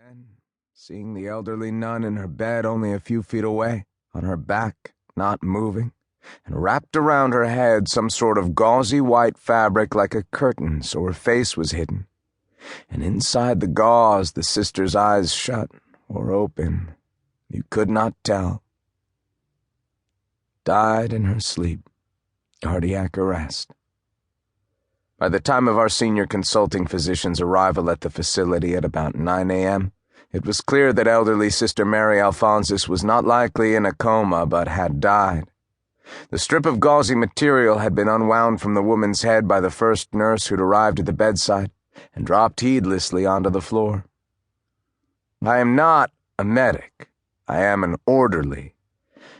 Then, seeing the elderly nun in her bed only a few feet away, on her back, not moving, and wrapped around her head some sort of gauzy white fabric like a curtain so her face was hidden, and inside the gauze the sister's eyes shut or open, you could not tell. Died in her sleep, cardiac arrest. By the time of our senior consulting physician's arrival at the facility at about 9 a.m., it was clear that elderly Sister Mary Alphonsus was not likely in a coma but had died. The strip of gauzy material had been unwound from the woman's head by the first nurse who'd arrived at the bedside and dropped heedlessly onto the floor. I am not a medic. I am an orderly.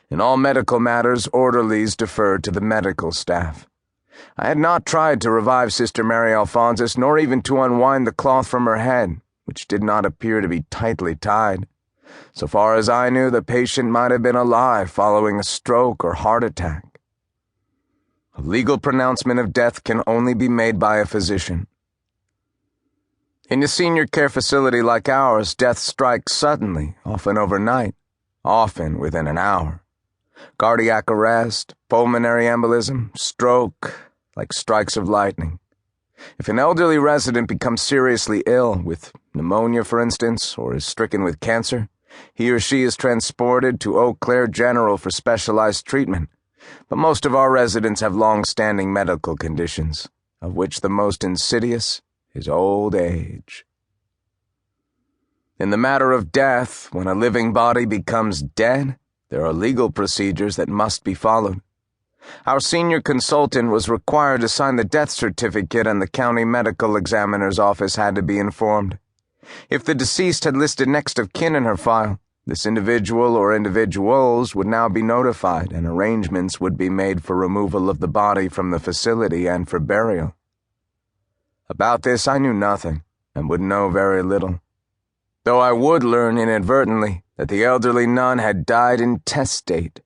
In all medical matters, orderlies defer to the medical staff. I had not tried to revive Sister Mary Alphonsus, nor even to unwind the cloth from her head, which did not appear to be tightly tied. So far as I knew, the patient might have been alive following a stroke or heart attack. A legal pronouncement of death can only be made by a physician. In a senior care facility like ours, death strikes suddenly, often overnight, often within an hour. Cardiac arrest, pulmonary embolism, stroke, like strikes of lightning. If an elderly resident becomes seriously ill, with pneumonia for instance, or is stricken with cancer, he or she is transported to Eau Claire General for specialized treatment. But most of our residents have long-standing medical conditions, of which the most insidious is old age. In the matter of death, when a living body becomes dead, there are legal procedures that must be followed. Our senior consultant was required to sign the death certificate, and the county medical examiner's office had to be informed. If the deceased had listed next of kin in her file, this individual or individuals would now be notified, and arrangements would be made for removal of the body from the facility and for burial. About this I knew nothing, and would know very little, though I would learn inadvertently that the elderly nun had died intestate.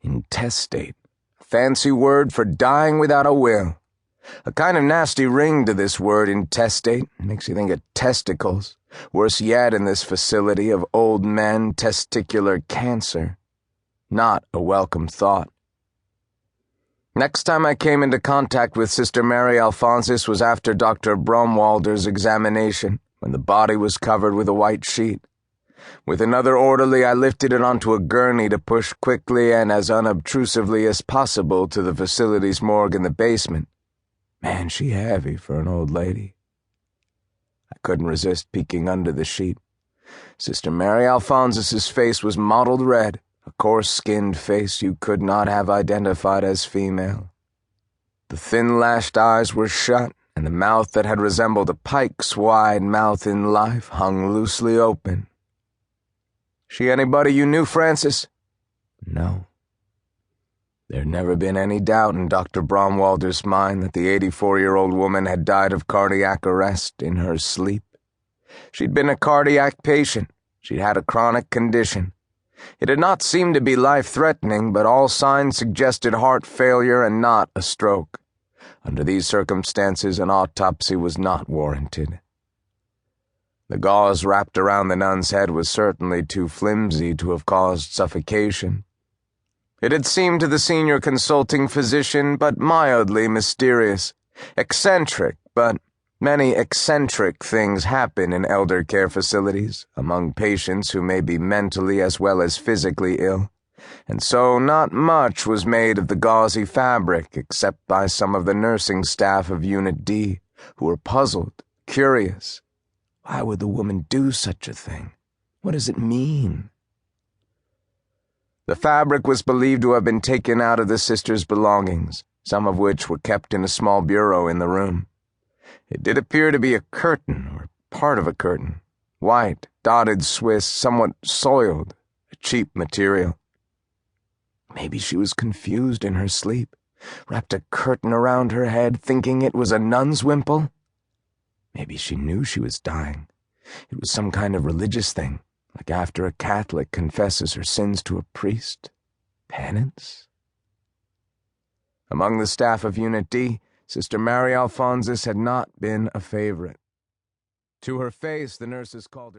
Intestate. Fancy word for dying without a will. A kind of nasty ring to this word intestate. Makes you think of testicles. Worse yet, in this facility of old men, testicular cancer. Not a welcome thought. Next time I came into contact with Sister Mary Alphonsus was after Dr. Bromwalder's examination, when the body was covered with a white sheet. With another orderly, I lifted it onto a gurney to push quickly and as unobtrusively as possible to the facility's morgue in the basement. Man, she heavy for an old lady. I couldn't resist peeking under the sheet. Sister Mary Alphonsus's face was mottled red, a coarse-skinned face you could not have identified as female. The thin-lashed eyes were shut, and the mouth that had resembled a pike's wide mouth in life hung loosely open. She anybody you knew, Francis? No. There'd never been any doubt in Dr. Bromwalder's mind that the 84-year-old woman had died of cardiac arrest in her sleep. She'd been a cardiac patient. She'd had a chronic condition. It had not seemed to be life-threatening, but all signs suggested heart failure and not a stroke. Under these circumstances, an autopsy was not warranted. The gauze wrapped around the nun's head was certainly too flimsy to have caused suffocation. It had seemed to the senior consulting physician but mildly mysterious, eccentric, but many eccentric things happen in elder care facilities among patients who may be mentally as well as physically ill, and so not much was made of the gauzy fabric except by some of the nursing staff of Unit D, who were puzzled, curious. Why would the woman do such a thing? What does it mean? The fabric was believed to have been taken out of the sister's belongings, some of which were kept in a small bureau in the room. It did appear to be a curtain, or part of a curtain, white, dotted Swiss, somewhat soiled, a cheap material. Maybe she was confused in her sleep, wrapped a curtain around her head, thinking it was a nun's wimple. Maybe she knew she was dying. It was some kind of religious thing, like after a Catholic confesses her sins to a priest. Penance? Among the staff of Unit D, Sister Mary Alphonsus had not been a favorite. To her face, the nurses called her